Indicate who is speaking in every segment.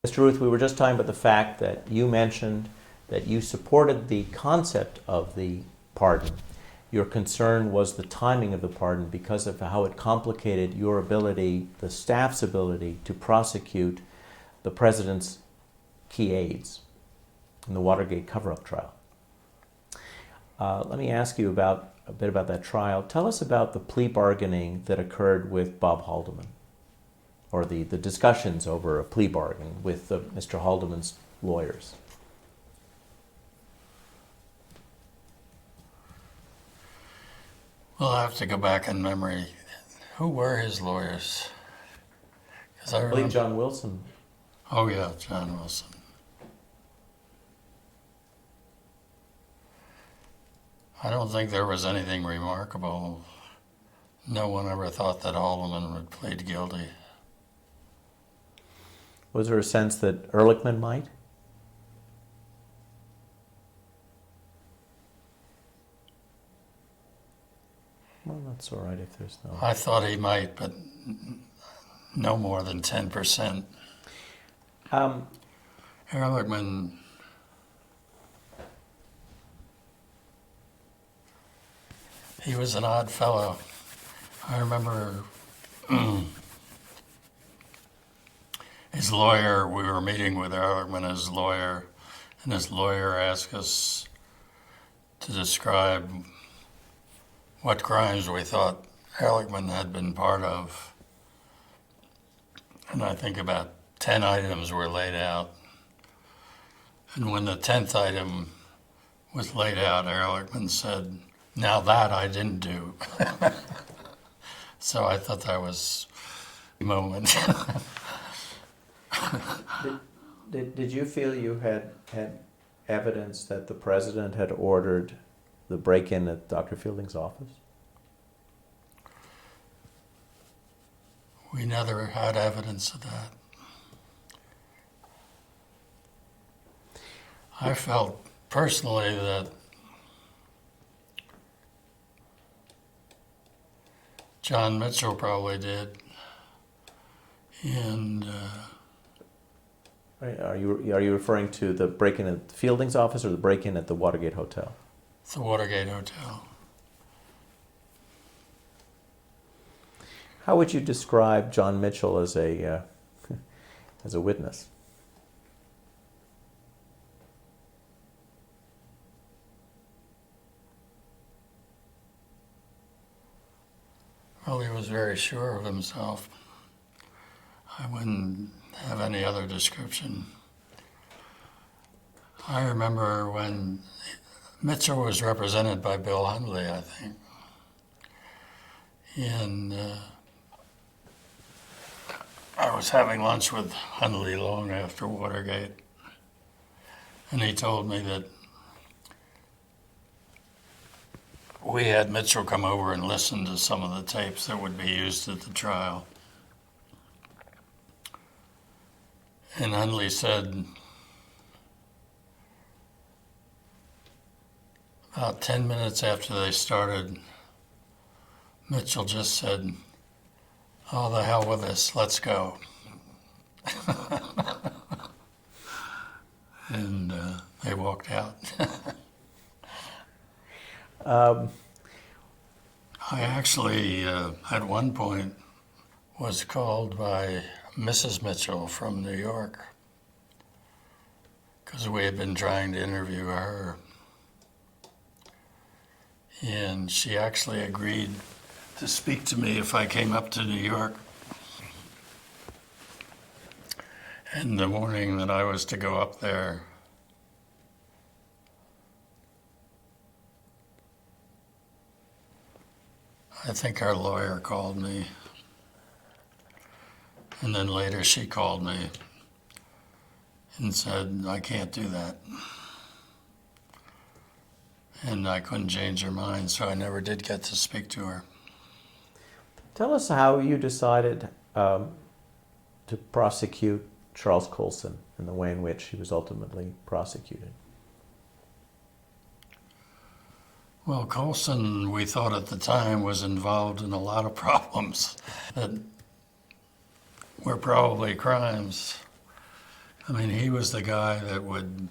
Speaker 1: Mr. Ruth, we were just talking about the fact that you mentioned that you supported the concept of the pardon. Your concern was the timing of the pardon because of how it complicated your ability, the staff's ability, to prosecute the president's key aides in the Watergate cover-up trial. Let me ask you a bit about that trial. Tell us about the plea bargaining that occurred with Bob Haldeman, or the discussions over a plea bargain with Mr. Haldeman's lawyers.
Speaker 2: Well, I have to go back in memory. Who were his lawyers?
Speaker 1: I believe John Wilson.
Speaker 2: Oh, yeah, John Wilson. I don't think there was anything remarkable. No one ever thought that Haldeman would plead guilty.
Speaker 1: Was there a sense that Ehrlichman might? Well, that's all right if there's no...
Speaker 2: I thought he might, but no more than 10%. Ehrlichman, he was an odd fellow. I remember his lawyer, we were meeting with Ehrlichman, his lawyer, and his lawyer asked us to describe what crimes we thought Ehrlichman had been part of. And I think about 10 items were laid out. And when the 10th item was laid out, Ehrlichman said, "Now that I didn't do." So I thought that was a moment.
Speaker 1: Did you feel you had evidence that the president had ordered the break-in at Dr. Fielding's office?
Speaker 2: We never had evidence of that. I felt personally that John Mitchell probably did, and
Speaker 1: Are you referring to the break-in at Fielding's office or the break-in at the Watergate Hotel?
Speaker 2: the Watergate Hotel.
Speaker 1: How would you describe John Mitchell as a as a witness?
Speaker 2: Well, he was very sure of himself. I wouldn't have any other description. I remember when Mitchell was represented by Bill Hundley, I think. And I was having lunch with Hundley long after Watergate. And he told me that we had Mitchell come over and listen to some of the tapes that would be used at the trial. And Hundley said, about 10 minutes after they started, Mitchell just said, "Oh, the hell with this, let's go." And they walked out. I actually, at one point, was called by Mrs. Mitchell from New York because we had been trying to interview her. And she actually agreed to speak to me if I came up to New York. And the morning that I was to go up there, I think our lawyer called me, and then later she called me and said, "I can't do that." And I couldn't change her mind, so I never did get to speak to her.
Speaker 1: Tell us how you decided to prosecute Charles Colson and the way in which he was ultimately prosecuted.
Speaker 2: Well, Colson, we thought at the time, was involved in a lot of problems that were probably crimes. I mean, he was the guy that would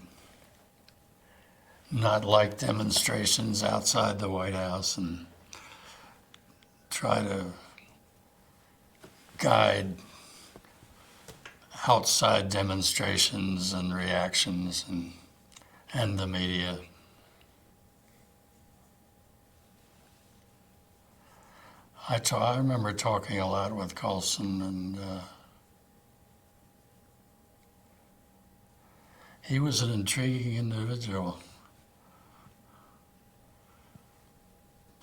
Speaker 2: not like demonstrations outside the White House and try to guide outside demonstrations and reactions and the media. I remember talking a lot with Colson, and he was an intriguing individual.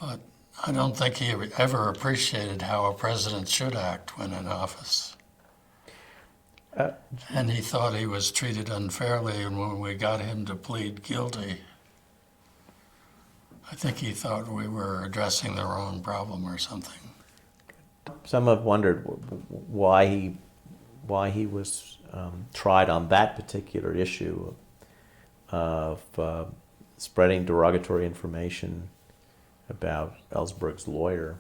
Speaker 2: But I don't think he ever appreciated how a president should act when in office. And he thought he was treated unfairly, and when we got him to plead guilty, I think he thought we were addressing the wrong problem or something.
Speaker 1: Some have wondered why he was tried on that particular issue of spreading derogatory information about Ellsberg's lawyer.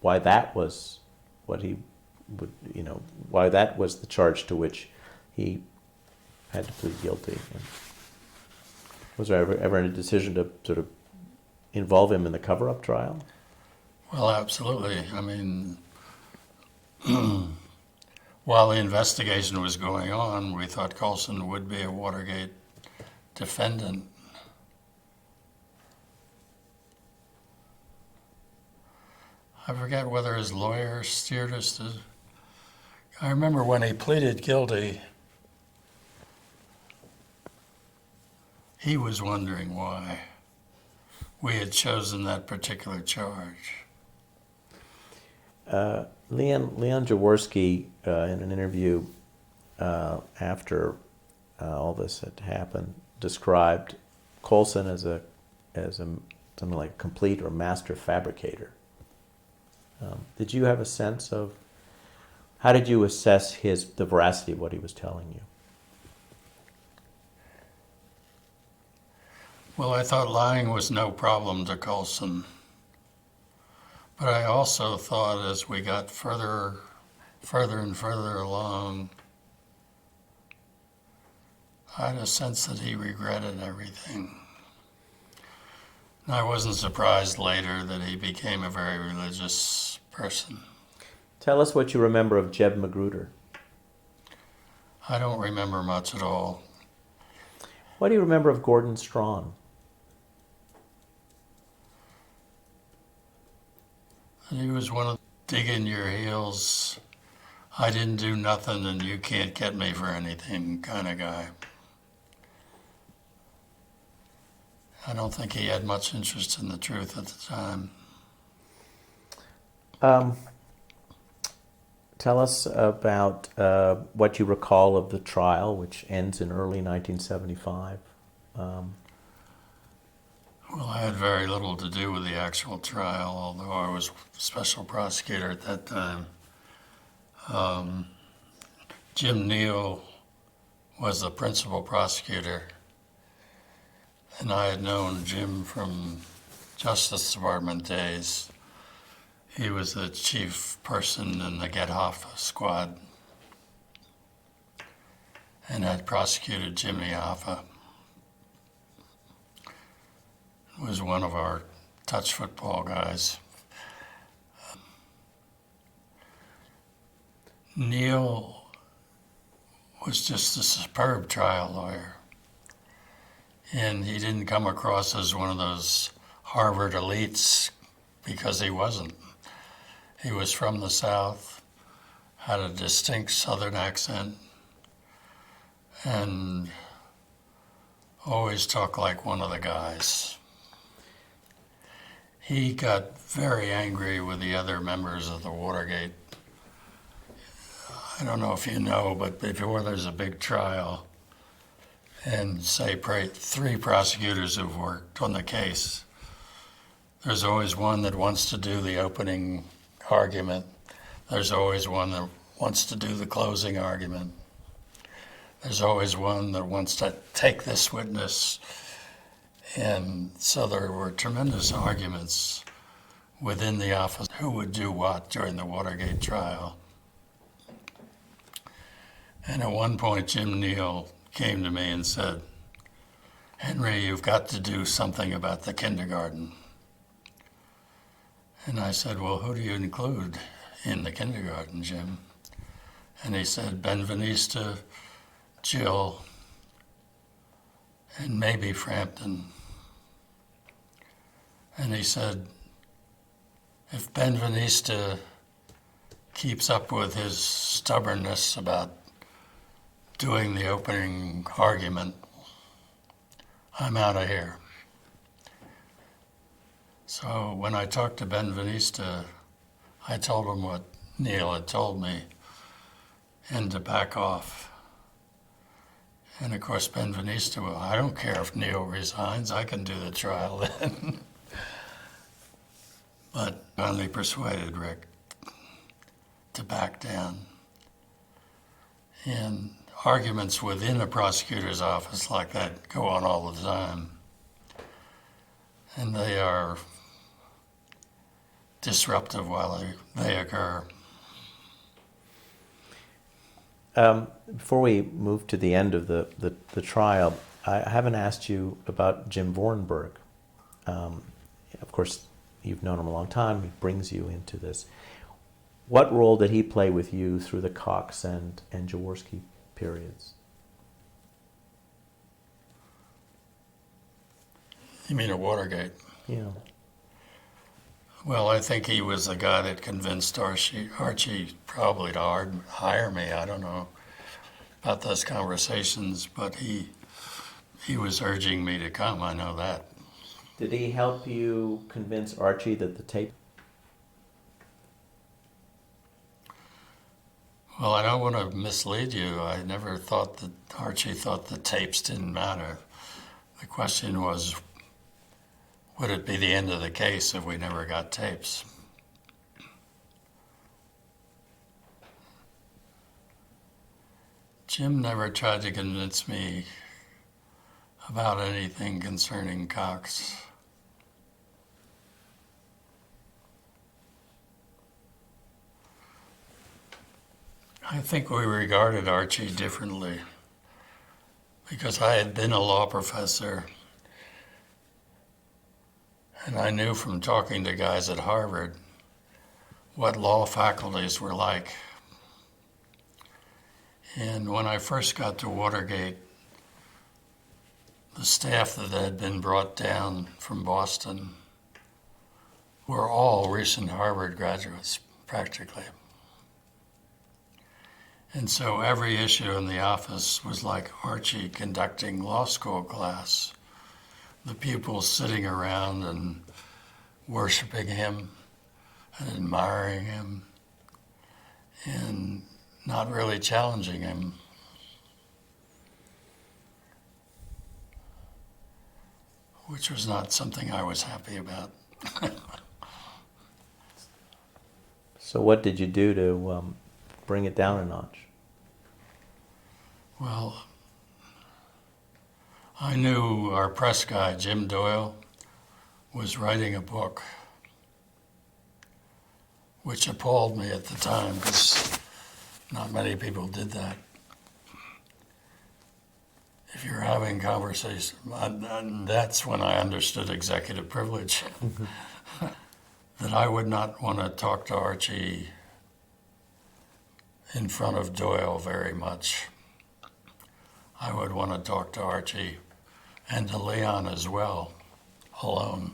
Speaker 1: Why that was what he would, why that was the charge to which he had to plead guilty. And was there ever a decision to sort of involve him in the cover-up trial?
Speaker 2: Well, absolutely. I mean, while the investigation was going on, we thought Colson would be a Watergate defendant. I forget whether his lawyer steered us to... I remember when he pleaded guilty, he was wondering why we had chosen that particular charge.
Speaker 1: Leon Jaworski, in an interview after all this had happened, described Colson as something like a complete or master fabricator. Did you have a sense of how did you assess the veracity of what he was telling you?
Speaker 2: Well, I thought lying was no problem to Colson. But I also thought as we got further and further along, I had a sense that he regretted everything. And I wasn't surprised later that he became a very religious person.
Speaker 1: Tell us what you remember of Jeb Magruder.
Speaker 2: I don't remember much at all.
Speaker 1: What do you remember of Gordon Strachan?
Speaker 2: He was one of the dig in your heels, I didn't do nothing and you can't get me for anything kind of guy. I don't think he had much interest in the truth at the time.
Speaker 1: Tell us about what you recall of the trial, which ends in early 1975.
Speaker 2: Well, I had very little to do with the actual trial, although I was special prosecutor at that time. Jim Neal was the principal prosecutor, and I had known Jim from Justice Department days. He was the chief person in the Get Hoffa squad and had prosecuted Jimmy Hoffa. Was one of our touch football guys. Neal was just a superb trial lawyer. And he didn't come across as one of those Harvard elites because he wasn't. He was from the South, had a distinct Southern accent, and always talked like one of the guys. He got very angry with the other members of the Watergate. I don't know if you know, but before there's a big trial, and say three prosecutors who've worked on the case, there's always one that wants to do the opening argument. There's always one that wants to do the closing argument. There's always one that wants to take this witness. And so there were tremendous arguments within the office who would do what during the Watergate trial. And at one point, Jim Neal came to me and said, "Henry, you've got to do something about the kindergarten." And I said, "Well, who do you include in the kindergarten, Jim?" And he said, "Benveniste, Jill, and maybe Frampton." And he said, "If Benveniste keeps up with his stubbornness about doing the opening argument, I'm out of here." So when I talked to Benveniste, I told him what Neil had told me and to back off. And of course, Benveniste, "Well, I don't care if Neil resigns, I can do the trial then." But finally persuaded Rick to back down. And arguments within a prosecutor's office like that go on all the time. And they are disruptive while they occur.
Speaker 1: Before we move to the end of the trial, I haven't asked you about Jim Vornberg. Of course, you've known him a long time. He brings you into this. What role did he play with you through the Cox and Jaworski periods?
Speaker 2: You mean at Watergate?
Speaker 1: Yeah.
Speaker 2: Well, I think he was the guy that convinced Archie probably to hire me. I don't know about those conversations, but he was urging me to come. I know that.
Speaker 1: Did he help you convince Archie that the tape?
Speaker 2: Well, I don't want to mislead you. I never thought that Archie thought the tapes didn't matter. The question was, would it be the end of the case if we never got tapes? Jim never tried to convince me about anything concerning Cox. I think we regarded Archie differently because I had been a law professor and I knew from talking to guys at Harvard what law faculties were like. And when I first got to Watergate, the staff that had been brought down from Boston were all recent Harvard graduates, practically. And so every issue in the office was like Archie conducting law school class. The pupils sitting around and worshiping him and admiring him and not really challenging him. Which was not something I was happy about.
Speaker 1: So what did you do to bring it down a notch?
Speaker 2: Well, I knew our press guy, Jim Doyle, was writing a book, which appalled me at the time because not many people did that. If you're having conversations, and that's when I understood executive privilege, that I would not want to talk to Archie in front of Doyle very much. I would want to talk to Archie and to Leon as well, alone.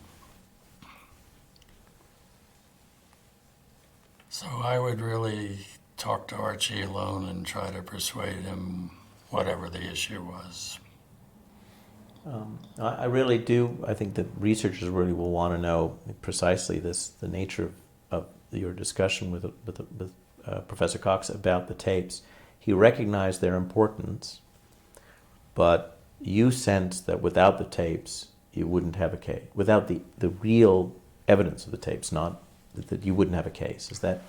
Speaker 2: So I would really talk to Archie alone and try to persuade him whatever the issue was.
Speaker 1: I really do. I think that researchers really will want to know precisely the nature of your discussion with Professor Cox about the tapes. He recognized their importance, but you sensed that without the tapes, you wouldn't have a case. Without the real evidence of the tapes, not that you wouldn't have a case. Was that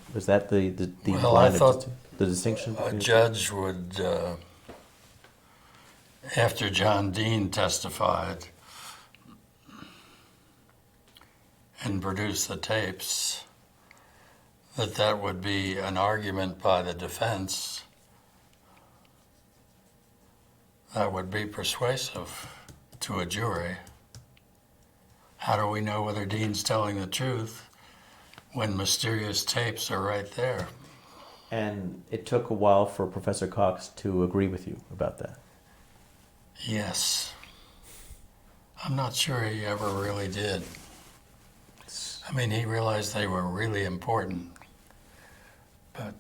Speaker 1: the
Speaker 2: Well, I thought
Speaker 1: the distinction?
Speaker 2: a judge would, after John Dean testified and produced the tapes, that would be an argument by the defense that would be persuasive to a jury. How do we know whether Dean's telling the truth when mysterious tapes are right there?
Speaker 1: And it took a while for Professor Cox to agree with you about that.
Speaker 2: Yes. I'm not sure he ever really did. I mean, he realized they were really important, but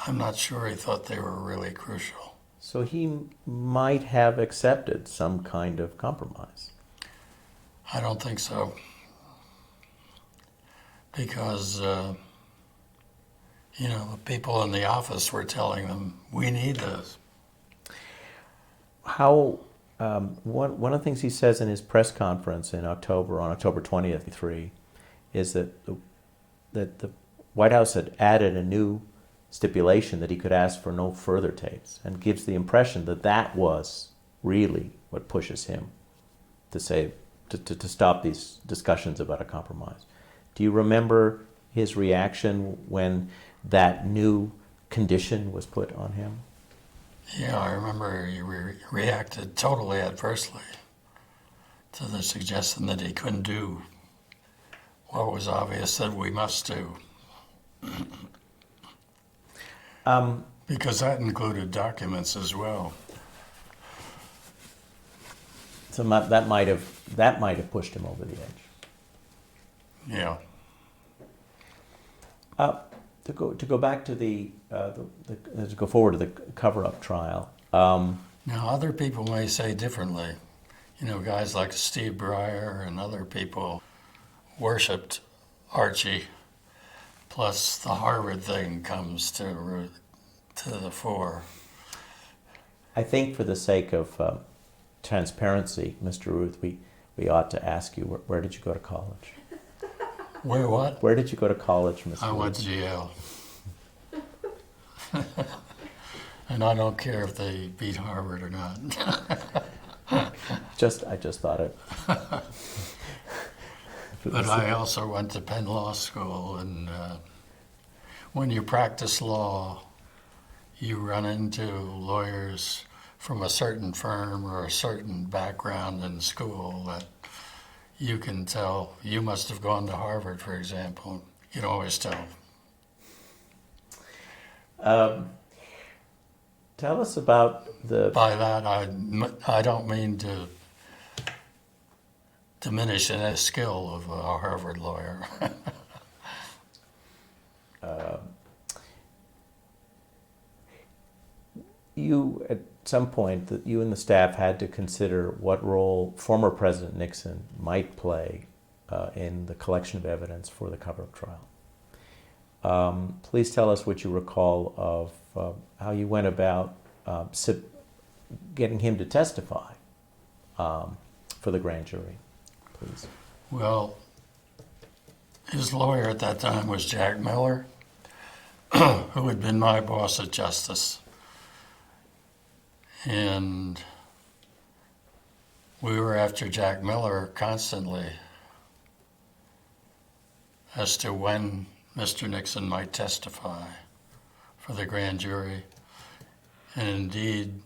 Speaker 2: I'm not sure he thought they were really crucial.
Speaker 1: So he might have accepted some kind of compromise.
Speaker 2: I don't think so. Because, the people in the office were telling them, we need this.
Speaker 1: One of the things he says in his press conference in October, on October 20th, 2003, is that the White House had added a new stipulation that he could ask for no further tapes, and gives the impression that that was really what pushes him to say, to stop these discussions about a compromise. Do you remember his reaction when that new condition was put on him?
Speaker 2: Yeah, I remember he reacted totally adversely to the suggestion that he couldn't do what was obvious that we must do. Because that included documents as well.
Speaker 1: So that might have pushed him over the edge.
Speaker 2: Yeah.
Speaker 1: To go back to to go forward to the cover-up trial.
Speaker 2: Now, other people may say differently. Guys like Steve Breyer and other people worshipped Archie. Plus, the Harvard thing comes to the fore.
Speaker 1: I think for the sake of transparency, Mr. Ruth, we ought to ask you, where did you go to college?
Speaker 2: Where what?
Speaker 1: Where did you go to college, Mr.
Speaker 2: I went to Yale. And I don't care if they beat Harvard or not.
Speaker 1: I just thought it.
Speaker 2: But I also went to Penn Law School, and when you practice law, you run into lawyers from a certain firm or a certain background in school that you can tell. You must have gone to Harvard, for example. You can always tell.
Speaker 1: Tell us about the...
Speaker 2: By that, I don't mean to diminish the skill of a Harvard lawyer.
Speaker 1: You, at some point, that you and the staff had to consider what role former President Nixon might play in the collection of evidence for the cover-up trial. Please tell us what you recall of how you went about getting him to testify for the grand jury, please.
Speaker 2: Well, his lawyer at that time was Jack Miller, who had been my boss at Justice. And we were after Jack Miller constantly as to when Mr. Nixon might testify for the grand jury. And indeed,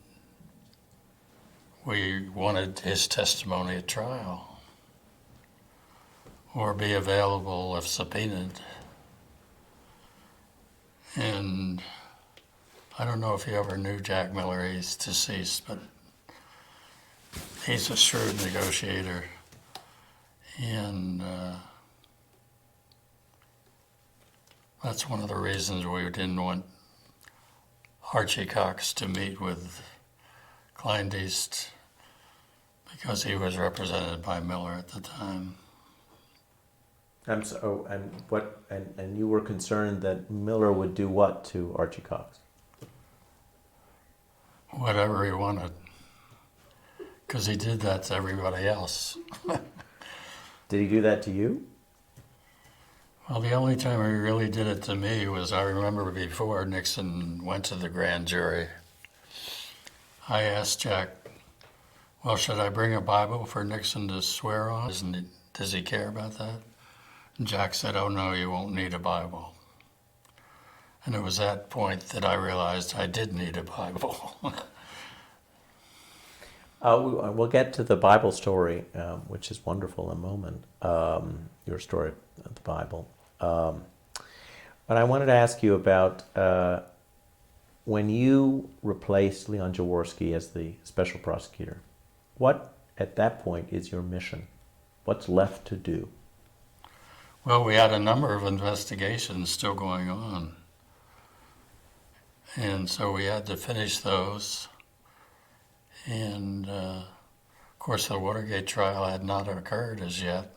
Speaker 2: we wanted his testimony at trial or be available if subpoenaed. And I don't know if you ever knew Jack Miller. He's deceased, but he's a shrewd negotiator. And that's one of the reasons we didn't want Archie Cox to meet with Kleindienst, because he was represented by Miller at the time.
Speaker 1: And you were concerned that Miller would do what to Archie Cox?
Speaker 2: Whatever he wanted, because he did that to everybody else.
Speaker 1: Did he do that to you?
Speaker 2: Well, the only time he really did it to me was, I remember before Nixon went to the grand jury, I asked Jack, well, should I bring a Bible for Nixon to swear on? Does he care about that? And Jack said, oh no, you won't need a Bible. And it was that point that I realized I did need a Bible.
Speaker 1: We'll get to the Bible story, which is wonderful in a moment, your story of the Bible. But I wanted to ask you about when you replaced Leon Jaworski as the special prosecutor, what at that point is your mission? What's left to do?
Speaker 2: Well, we had a number of investigations still going on. And so we had to finish those. And, of course, the Watergate trial had not occurred as yet.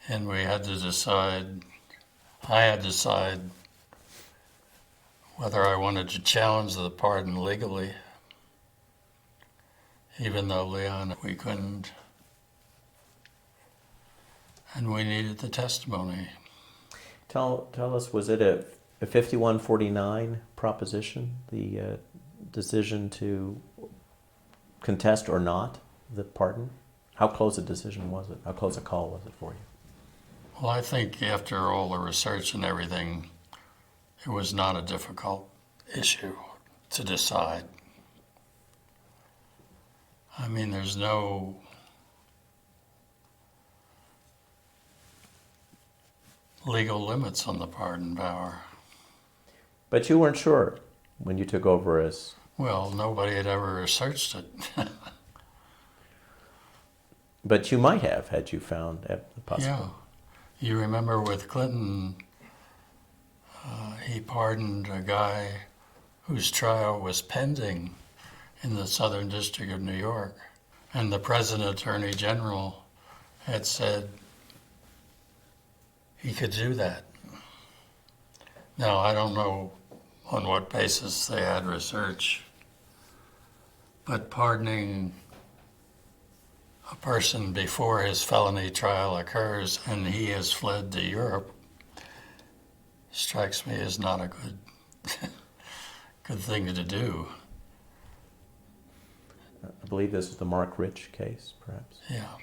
Speaker 2: And we had to decide, I had to decide whether I wanted to challenge the pardon legally, even though Leon, we couldn't. And we needed the testimony.
Speaker 1: Tell us, was it a 51-49 proposition, the decision to contest or not the pardon? How close a decision was it? How close a call was it for you?
Speaker 2: Well, I think after all the research and everything, it was not a difficult issue to decide. I mean, there's no legal limits on the pardon power.
Speaker 1: But you weren't sure when you took over as...
Speaker 2: Well, nobody had ever researched it.
Speaker 1: But you might have, had you found the possibility.
Speaker 2: Yeah. You remember with Clinton, he pardoned a guy whose trial was pending in the Southern District of New York. And the President Attorney General had said he could do that. Now, I don't know on what basis they had research, but pardoning a person before his felony trial occurs and he has fled to Europe strikes me as not a good thing to do.
Speaker 1: I believe this is the Mark Rich case, perhaps.
Speaker 2: Yeah.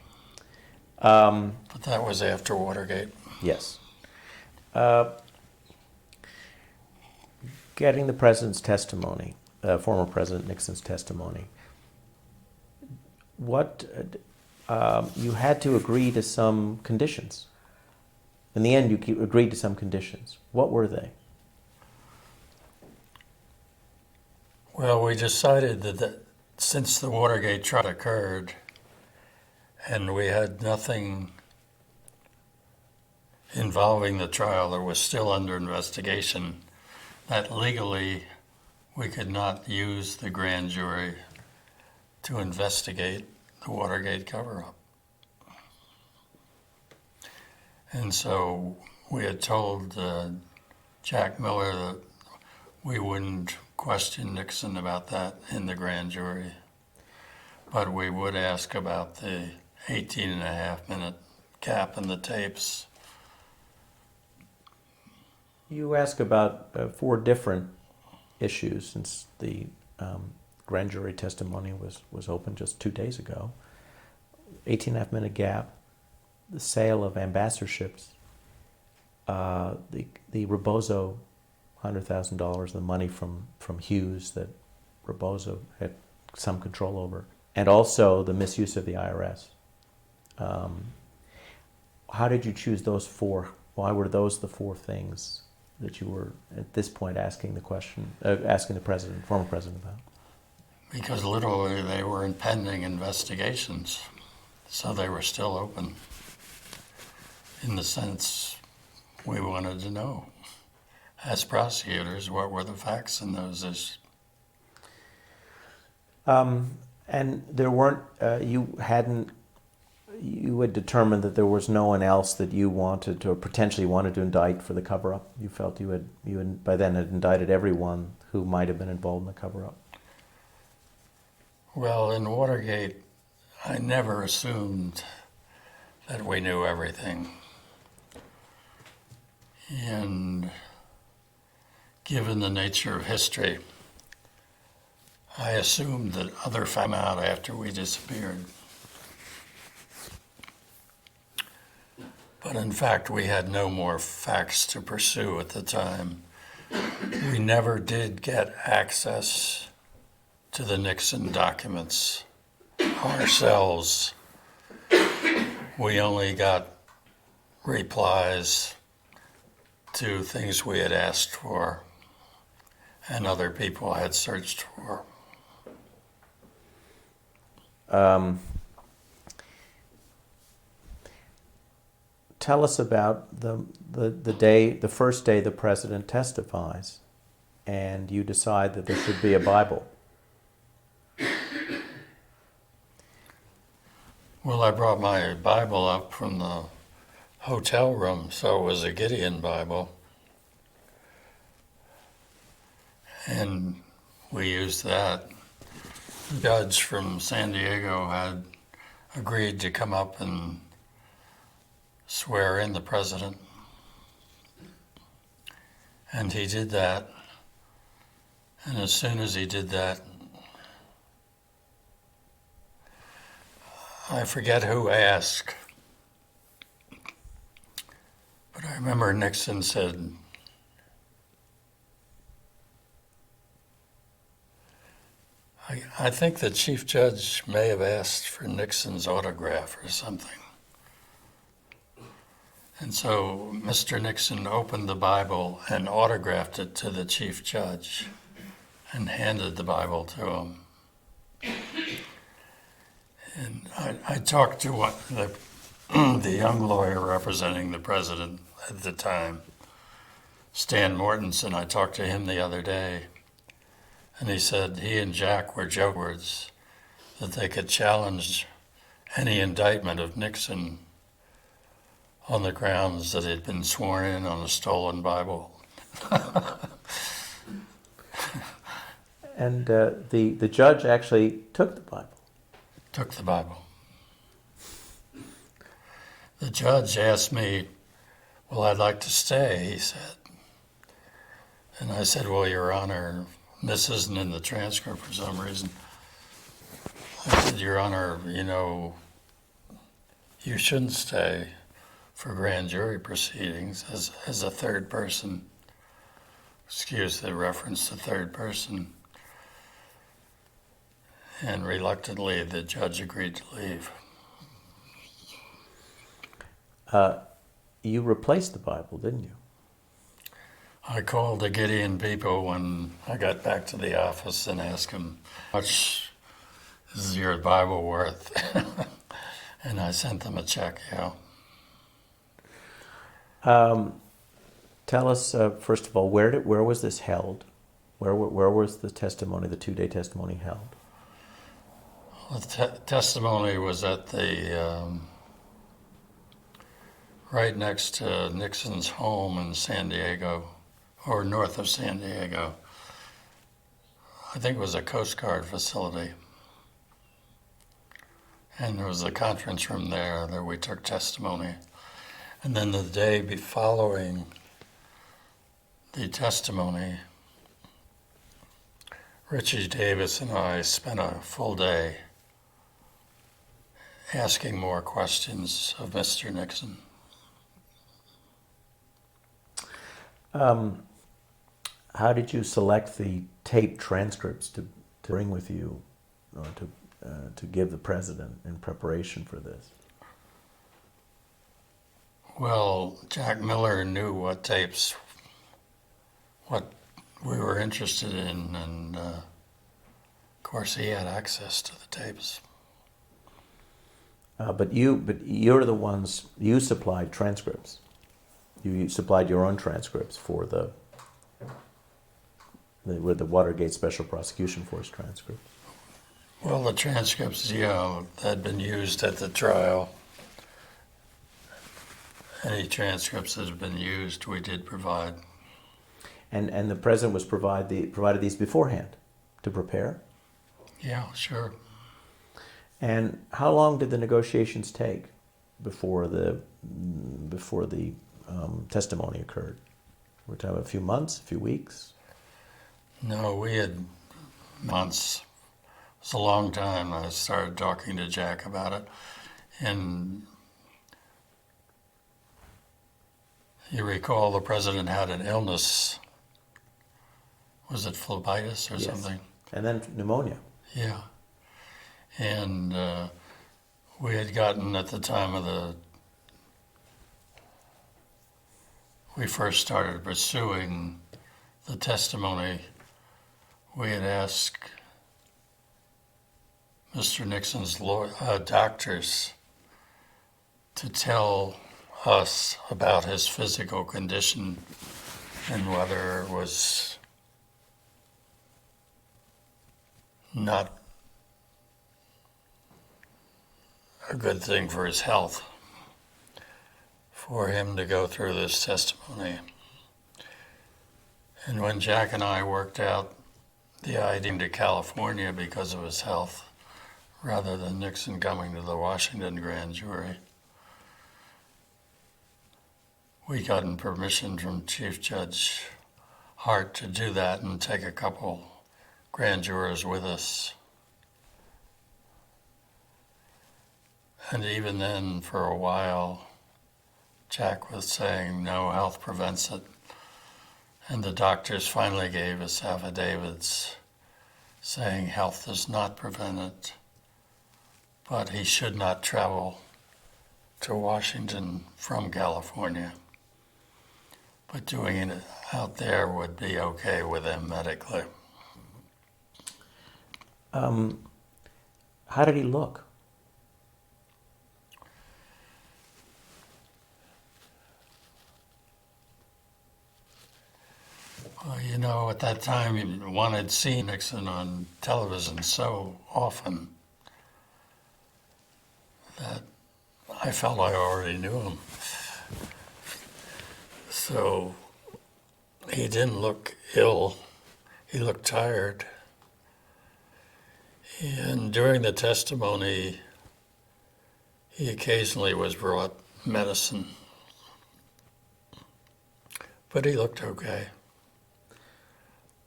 Speaker 2: But that was after Watergate.
Speaker 1: Yes. Getting the president's testimony, former President Nixon's testimony, what you had to agree to some conditions. In the end, you agreed to some conditions. What were they?
Speaker 2: Well, we decided that since the Watergate trial occurred and we had nothing involving the trial that was still under investigation, that legally we could not use the grand jury to investigate the Watergate cover-up. And so we had told Jack Miller that we wouldn't question Nixon about that in the grand jury, but we would ask about the 18.5-minute cap in the tapes.
Speaker 1: You asked about 4 different issues since the grand jury testimony was open just 2 days ago. 18.5-minute gap, the sale of ambassadorships, the Rebozo $100,000, the money from Hughes that Rebozo had some control over, and also the misuse of the IRS. How did you choose those 4? Why were those the 4 things that you were at this point asking the question, asking the president, former president about?
Speaker 2: Because literally they were in pending investigations, so they were still open. In the sense, we wanted to know, as prosecutors, what were the facts in those issues.
Speaker 1: And there weren't, you had determined that there was no one else that you wanted to, or potentially wanted to indict for the cover-up. You felt you had by then had indicted everyone who might have been involved in the cover-up.
Speaker 2: Well, in Watergate, I never assumed that we knew everything. And given the nature of history, I assumed that other found out after we disappeared. But in fact, we had no more facts to pursue at the time. We never did get access to to the Nixon documents ourselves. We only got replies to things we had asked for and other people had searched for.
Speaker 1: Tell us about the first day the president testifies, and you decide that there should be a Bible.
Speaker 2: Well, I brought my Bible up from the hotel room, so it was a Gideon Bible. And we used that. The judge from San Diego had agreed to come up and swear in the president. And he did that. And as soon as he did that, I forget who asked, but I remember Nixon said, I think the chief judge may have asked for Nixon's autograph or something. And so Mr. Nixon opened the Bible and autographed it to the chief judge and handed the Bible to him. And I talked to the young lawyer representing the president at the time, Stan Mortensen. I talked to him the other day, and he said he and Jack were jokers that they could challenge any indictment of Nixon on the grounds that he'd been sworn in on a stolen Bible.
Speaker 1: And the judge actually took the Bible.
Speaker 2: Took the Bible. The judge asked me, well, I'd like to stay, he said. And I said, well, Your Honor, this isn't in the transcript for some reason. I said, Your Honor, you shouldn't stay for grand jury proceedings as a third person. Excuse the reference to third person. And reluctantly, the judge agreed to leave.
Speaker 1: You replaced the Bible, didn't you?
Speaker 2: I called the Gideon people when I got back to the office and asked them, how much is your Bible worth? And I sent them a check,
Speaker 1: Tell us, first of all, where was this held? Where was the testimony, the 2-day testimony held?
Speaker 2: The testimony was at the right next to Nixon's home in San Diego, or north of San Diego. I think it was a Coast Guard facility. And there was a conference room there that we took testimony. And then the day following the testimony, Richie Davis and I spent a full day asking more questions of Mr. Nixon.
Speaker 1: How did you select the tape transcripts to bring with you, or to give the president in preparation for this?
Speaker 2: Well, Jack Miller knew what tapes, what we were interested in, and of course he had access to the tapes.
Speaker 1: But you're the ones, you supplied transcripts. You supplied your own transcripts for the Watergate Special Prosecution Force transcript.
Speaker 2: Well, the transcripts, had been used at the trial. Any transcripts that have been used, we did provide.
Speaker 1: And the president was provided these beforehand to prepare?
Speaker 2: Yeah, sure.
Speaker 1: And how long did the negotiations take before the testimony occurred? We're talking about a few months, a few weeks?
Speaker 2: No, we had months. It was a long time. I started talking to Jack about it. And you recall the president had an illness. Was it phlebitis or something?
Speaker 1: And then pneumonia.
Speaker 2: Yeah. And we had gotten at the time of we first started pursuing the testimony, we had asked Mr. Nixon's doctors to tell us about his physical condition and whether it was not a good thing for his health for him to go through this testimony. And when Jack and I worked out the idea to California because of his health, rather than Nixon coming to the Washington grand jury, we gotten permission from Chief Judge Hart to do that and take a couple grand jurors with us. And even then, for a while, Jack was saying, no, health prevents it. And the doctors finally gave us affidavits saying health does not prevent it, but he should not travel to Washington from California. But doing it out there would be okay with him medically.
Speaker 1: How did he look?
Speaker 2: Well, you know, at that time, one had seen Nixon on television so often that I felt I already knew him. So he didn't look ill. He looked tired. And during the testimony, he occasionally was brought medicine. But he looked okay.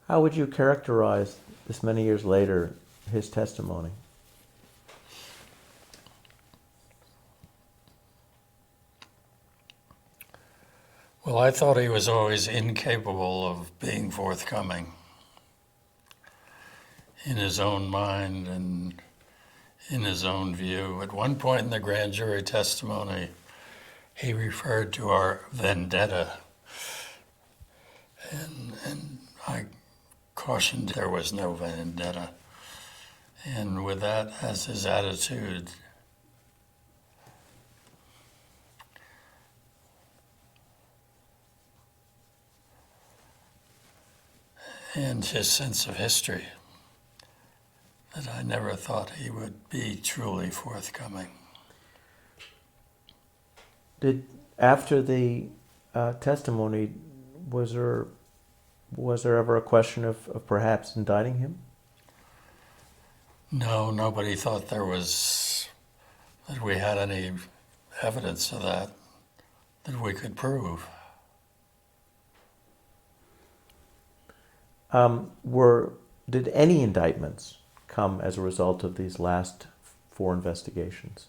Speaker 1: How would you characterize, this many years later, his testimony?
Speaker 2: Well, I thought he was always incapable of being forthcoming in his own mind and in his own view. At one point in the grand jury testimony, he referred to our vendetta, and I cautioned there was no vendetta. And with that as his attitude, and his sense of history, that I never thought he would be truly forthcoming.
Speaker 1: After the testimony, was there ever a question of perhaps indicting him?
Speaker 2: No, nobody thought that we had any evidence of that we could prove.
Speaker 1: Did any indictments come as a result of these last 4 investigations?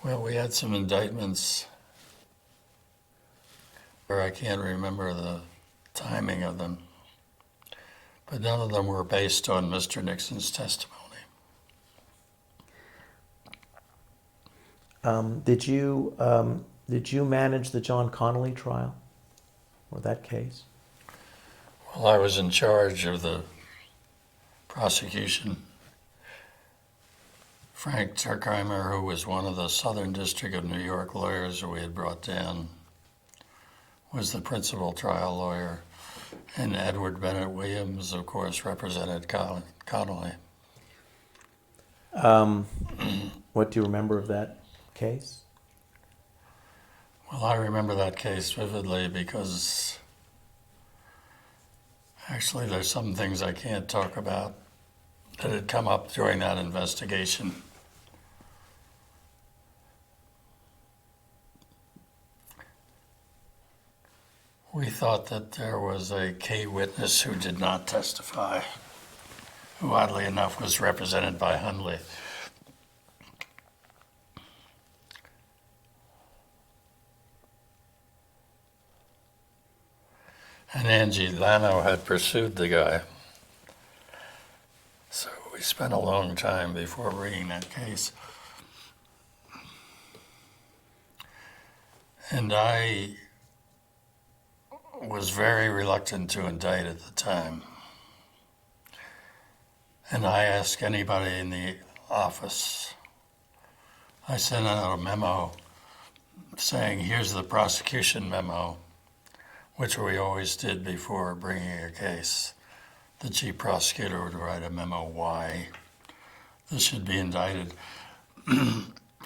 Speaker 2: Well, we had some indictments where I can't remember the timing of them, but none of them were based on Mr. Nixon's testimony.
Speaker 1: Did you manage the John Connolly trial, or that case?
Speaker 2: Well, I was in charge of the prosecution. Frank Turkheimer, who was one of the Southern District of New York lawyers that we had brought down, was the principal trial lawyer. And Edward Bennett Williams, of course, represented Connolly.
Speaker 1: What do you remember of that case?
Speaker 2: Well, I remember that case vividly because actually there's some things I can't talk about that had come up during that investigation. We thought that there was a key witness who did not testify, who oddly enough was represented by Hundley. And Angie Lano had pursued the guy. So we spent a long time before bringing that case. And I was very reluctant to indict at the time. And I asked anybody in the office, I sent out a memo saying, here's the prosecution memo, which we always did before bringing a case. The chief prosecutor would write a memo why this should be indicted.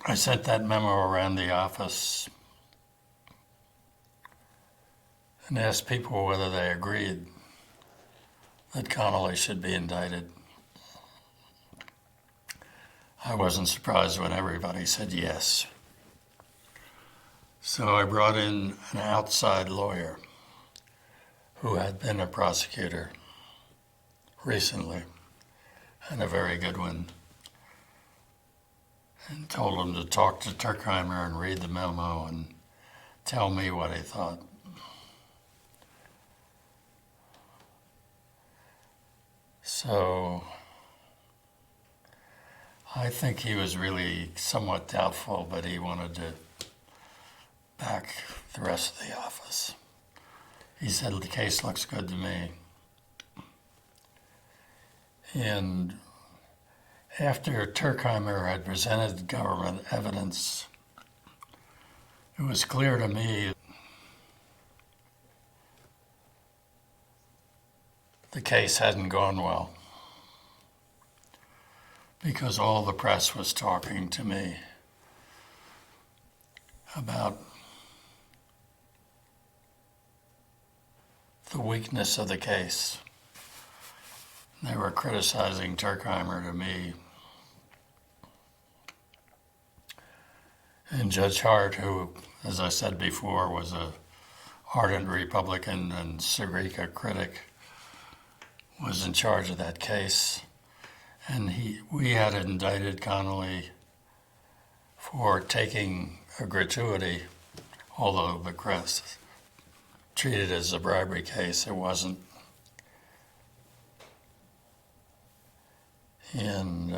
Speaker 2: I sent that memo around the office and asked people whether they agreed that Connolly should be indicted. I wasn't surprised when everybody said yes. So I brought in an outside lawyer who had been a prosecutor recently, and a very good one, and told him to talk to Turkheimer and read the memo and tell me what he thought. So I think he was really somewhat doubtful, but he wanted to back the rest of the office. He said, the case looks good to me. And after Turkheimer had presented government evidence, it was clear to me the case hadn't gone well, because all the press was talking to me about the weakness of the case. They were criticizing Turkheimer to me. And Judge Hart, who, as I said before, was a ardent Republican and Sirica critic, was in charge of that case. And we had indicted Connolly for taking a gratuity, although the press treated it as a bribery case. It wasn't. And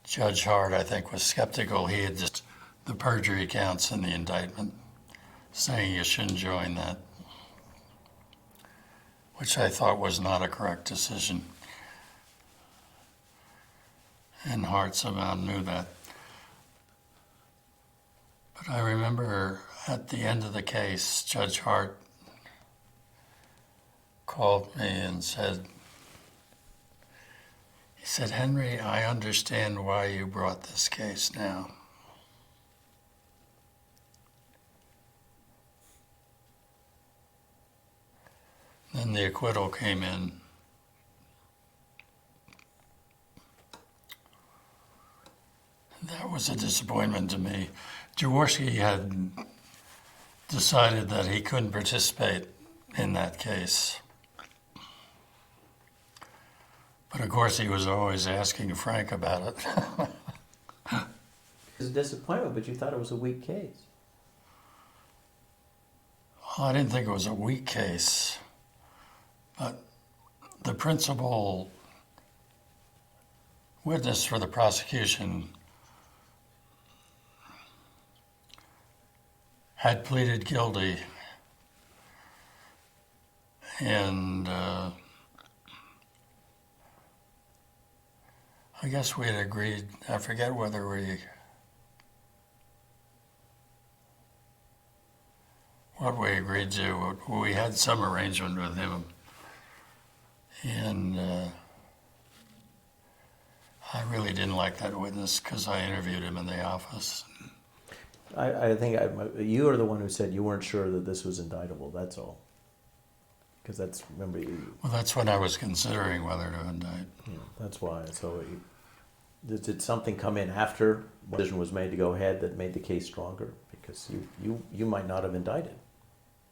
Speaker 2: Judge Hart, I think, was skeptical. He had just the perjury counts in the indictment, saying you shouldn't join that, which I thought was not a correct decision. And Hart somehow knew that. But I remember at the end of the case, Judge Hart called me and said, Henry, I understand why you brought this case now. Then the acquittal came in. That was a disappointment to me. Jaworski had decided that he couldn't participate in that case. But of course, he was always asking Frank about it.
Speaker 1: It was a disappointment, but you thought it was a weak case.
Speaker 2: Well, I didn't think it was a weak case, but the principal witness for the prosecution had pleaded guilty, and I guess we had agreed, I forget whether what we agreed to. We had some arrangement with him, and I really didn't like that witness because I interviewed him in the office.
Speaker 1: I think you are the one who said you weren't sure that this was indictable, that's all. Because that's, remember you...
Speaker 2: Well, that's when I was considering whether to indict.
Speaker 1: Yeah, that's why. So did something come in after the decision was made to go ahead that made the case stronger? Because you might not have indicted.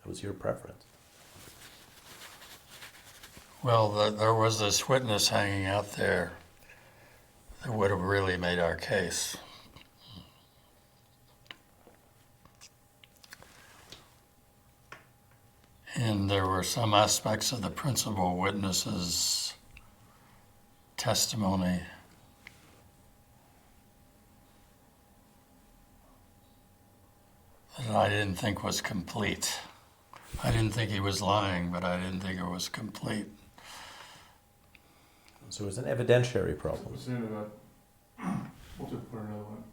Speaker 1: That was your preference.
Speaker 2: Well, there was this witness hanging out there that would have really made our case. And there were some aspects of the principal witness's testimony that I didn't think was complete. I didn't think he was lying, but I didn't think it was complete.
Speaker 1: So it was an evidentiary problem.
Speaker 3: We'll take for another one.